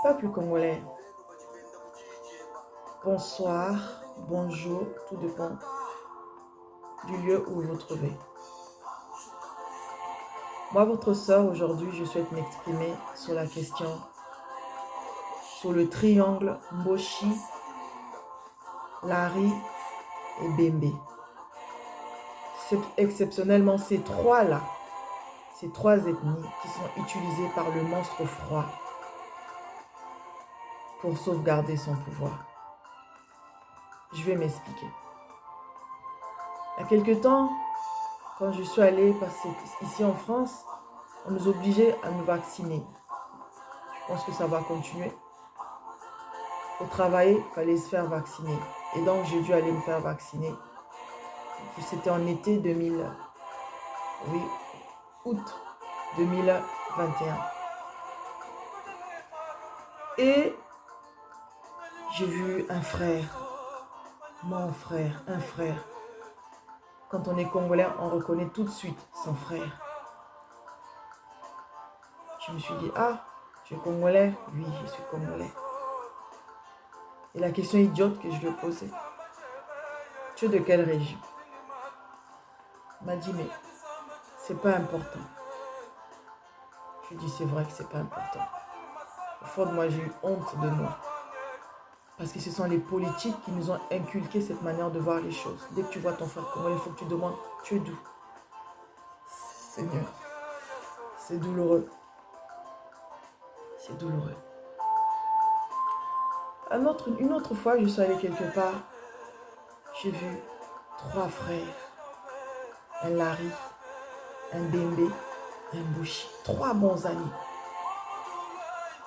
Peuple congolais, bonsoir, bonjour, tout dépend du lieu où vous vous trouvez. Moi, votre sœur, aujourd'hui, je souhaite m'exprimer sur la question, sur le triangle Mboshi, Lari et Bembe. C'est exceptionnellement ces trois-là, ces trois ethnies qui sont utilisées par le monstre froid pour sauvegarder son pouvoir. Je vais m'expliquer. Il y a quelque temps, quand je suis allée passer ici en France, on nous obligeait à nous vacciner. Je pense que ça va continuer. Pour travailler, il fallait se faire vacciner. Et donc, j'ai dû aller me faire vacciner. C'était en été 2000, oui, août 2021. Et j'ai vu un frère, mon frère, un frère. Quand on est congolais, on reconnaît tout de suite son frère. Je me suis dit, ah, tu es congolais? Oui, je suis congolais. Et la question idiote que je lui ai posée, tu es de quelle région? Il m'a dit, mais c'est pas important. Je lui ai dit, c'est vrai que c'est pas important. Au fond de moi, j'ai eu honte de moi. Parce que ce sont les politiques qui nous ont inculqué cette manière de voir les choses. Dès que tu vois ton frère congolais, il faut que tu demandes, tu es d'où? Seigneur, c'est douloureux. C'est douloureux. Une autre fois, je suis allée quelque part, j'ai vu trois frères, un Lari, un Bembe, un Mboshi, trois bons amis.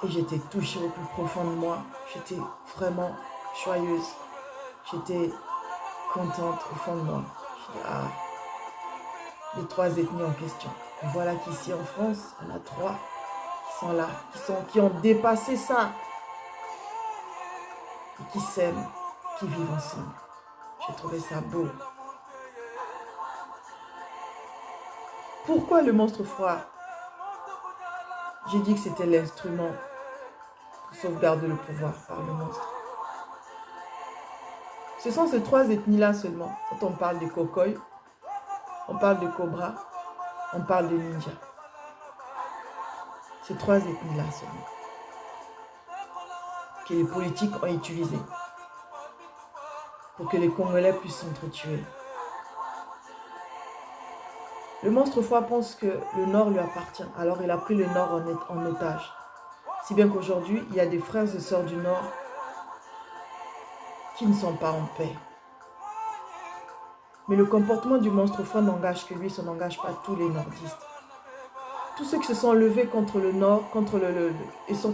Et j'étais touchée au plus profond de moi. J'étais vraiment joyeuse. J'étais contente au fond de moi. Je dis, ah, les trois ethnies en question. Voilà qu'ici en France, il y en a trois qui sont là, qui ont dépassé ça. Et qui s'aiment, qui vivent ensemble. J'ai trouvé ça beau. Pourquoi le monstre froid? J'ai dit que c'était l'instrument pour sauvegarder le pouvoir par le monstre. Ce sont ces trois ethnies-là seulement. Quand on parle de Kokoy, on parle de Cobra, on parle de Ninja. Ces trois ethnies-là seulement. Que les politiques ont utilisées pour que les Congolais puissent s'entretuer. Le monstre froid pense que le Nord lui appartient. Alors il a pris le Nord en otage. Si bien qu'aujourd'hui, il y a des frères et sœurs du Nord qui ne sont pas en paix. Mais le comportement du monstre froid n'engage que lui, ça n'engage pas tous les nordistes. Tous ceux qui se sont levés contre le Nord,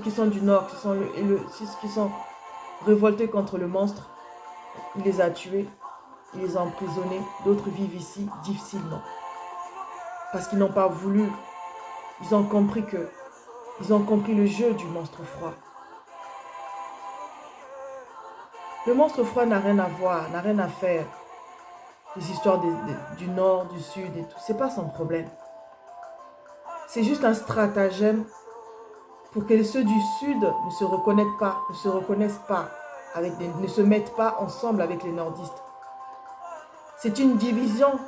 qui sont du Nord, qui sont révoltés contre le monstre, il les a tués, il les a emprisonnés, d'autres vivent ici difficilement. Parce qu'ils n'ont pas voulu, ils ont compris le jeu du monstre froid. Le monstre froid n'a rien à voir, n'a rien à faire. Les histoires du Nord, du Sud et tout, c'est pas son problème. C'est juste un stratagème pour que ceux du Sud ne se reconnaissent pas, ne se mettent pas ensemble avec les nordistes. C'est une division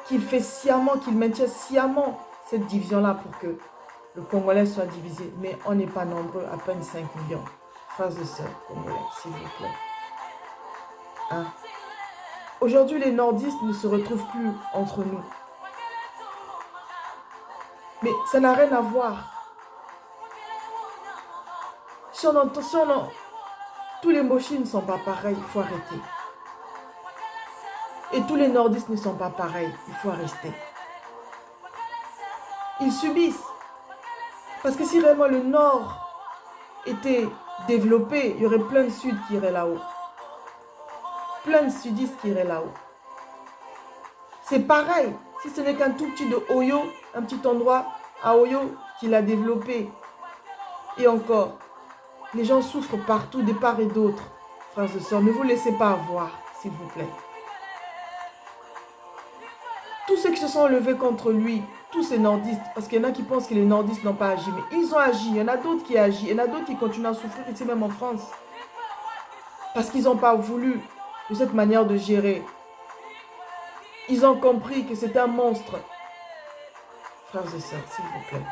qu'il fait sciemment, qu'il maintient sciemment cette division-là pour que le Congolais soit divisé. Mais on n'est pas nombreux, à peine 5 millions. Frères et sœurs congolais, s'il vous plaît. Hein? Aujourd'hui, les nordistes ne se retrouvent plus entre nous. Mais ça n'a rien à voir. Tous les Mboshi ne sont pas pareils, il faut arrêter. Et tous les nordistes ne sont pas pareils, il faut arrêter. Ils subissent. Parce que si vraiment le Nord était développé, il y aurait plein de Sud qui iraient là-haut. Plein de Sudistes qui iraient là-haut. C'est pareil, si ce n'est qu'un tout petit de Oyo, un petit endroit à Oyo qui l'a développé. Et encore, les gens souffrent partout, de part et d'autre. Frères et sœurs, ne vous laissez pas avoir, s'il vous plaît. Tous ceux qui se sont levés contre lui, tous ces nordistes, parce qu'il y en a qui pensent que les nordistes n'ont pas agi, mais ils ont agi. Il y en a d'autres qui agissent, il y en a d'autres qui continuent à souffrir ici même en France. Parce qu'ils n'ont pas voulu de cette manière de gérer. Ils ont compris que c'est un monstre. Frères et sœurs, s'il vous plaît.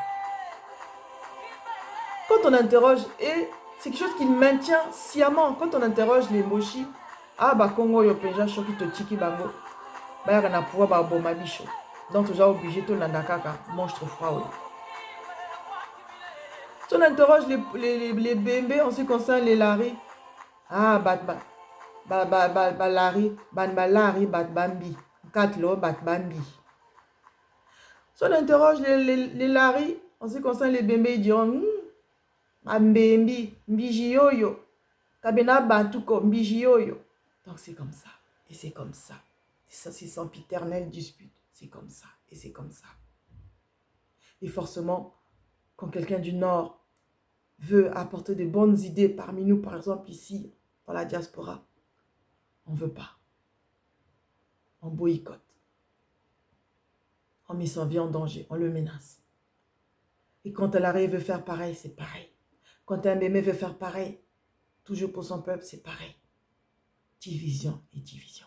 Quand on interroge, et c'est quelque chose qu'il maintient sciemment, quand on interroge les mochi, ah bah Congo yo penja shoki to tiki bango, bah y'a na pouvoir bah boma bicho. Donc tu es obligé de nandakaka, monstre froid. Si on interroge les bébés en ce qui concerne les laris, ah bah lari, lari bat bambi, 4 lo bat bambi. Si on interroge les laris en ce qui concerne les bébés, ils diront Mbembi, Mbijiyoyo, Kabena Batuko, Mbijiyoyo. Donc c'est comme ça, et c'est comme ça. C'est sempiternelle dispute, c'est comme ça, et c'est comme ça. Et forcément, quand quelqu'un du Nord veut apporter de bonnes idées parmi nous, par exemple ici, dans la diaspora, on ne veut pas. On boycotte. On met sa vie en danger, on le menace. Et quand elle arrive veut faire pareil, c'est pareil. Quand un bébé veut faire pareil, toujours pour son peuple, c'est pareil. Division et division.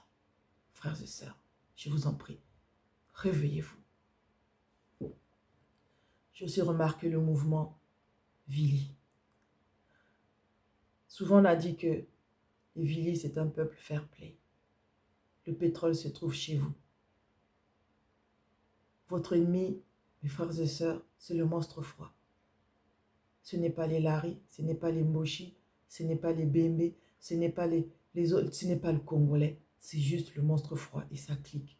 Frères et sœurs, je vous en prie, réveillez-vous. J'ai aussi remarqué le mouvement Vili. Souvent, on a dit que les Vili, c'est un peuple fair-play. Le pétrole se trouve chez vous. Votre ennemi, mes frères et sœurs, c'est le monstre froid. Ce n'est pas les Lari, ce n'est pas les Mochi, ce n'est pas les Bembe, ce n'est pas les autres, ce n'est pas le Congolais. C'est juste le monstre froid et ça clique.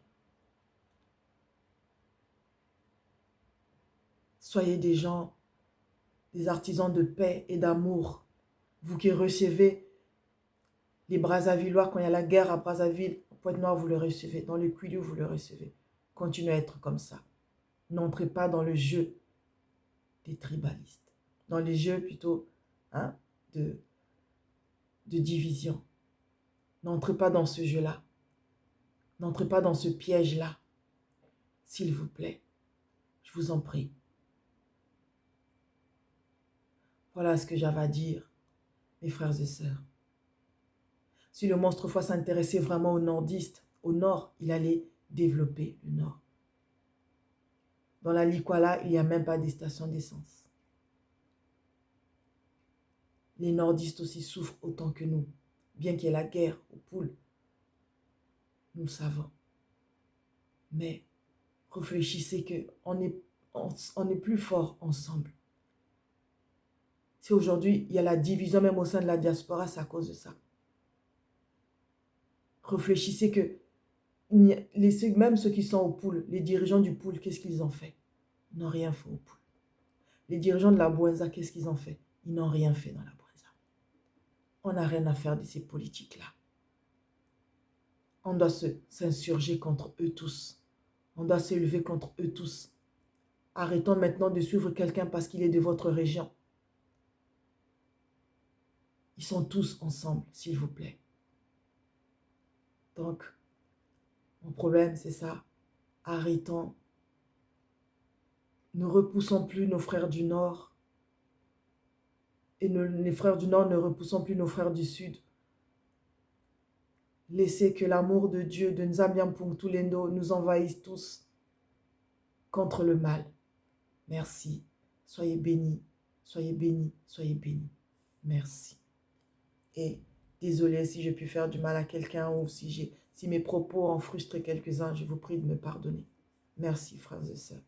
Soyez des gens, des artisans de paix et d'amour. Vous qui recevez les Brazzavillois, quand il y a la guerre à Brazzaville, au Pointe-Noire, vous le recevez. Dans le Kwilu, vous le recevez. Continuez à être comme ça. N'entrez pas dans le jeu des tribalistes. Dans les jeux plutôt de division. N'entrez pas dans ce jeu-là. N'entrez pas dans ce piège-là. S'il vous plaît, je vous en prie. Voilà ce que j'avais à dire, mes frères et sœurs. Si le monstre froid s'intéressait vraiment aux nordistes, au nord, il allait développer le nord. Dans la Likwala, il n'y a même pas de station d'essence. Les nordistes aussi souffrent autant que nous, bien qu'il y ait la guerre aux poules. Nous le savons. Mais réfléchissez qu'on est plus fort ensemble. Si aujourd'hui, il y a la division même au sein de la diaspora, c'est à cause de ça. Réfléchissez que même ceux qui sont au pool, les dirigeants du pool, qu'est-ce qu'ils ont fait? Ils n'ont rien fait au pool. Les dirigeants de la Bouenza, qu'est-ce qu'ils ont fait? Ils n'ont rien fait dans la Bouenza. On n'a rien à faire de ces politiques-là. On doit s'insurger contre eux tous. On doit s'élever contre eux tous. Arrêtons maintenant de suivre quelqu'un parce qu'il est de votre région. Ils sont tous ensemble, s'il vous plaît. Donc, mon problème, c'est ça. Arrêtons. Ne repoussons plus nos frères du Nord. Et les frères du Nord ne repoussons plus nos frères du Sud. Laissez que l'amour de Dieu, de Nzambiampung Tulendo, nous envahisse tous contre le mal. Merci. Soyez bénis, soyez bénis, soyez bénis. Merci. Et désolé si j'ai pu faire du mal à quelqu'un ou si mes propos en frustrent quelques-uns, je vous prie de me pardonner. Merci, frères et sœurs.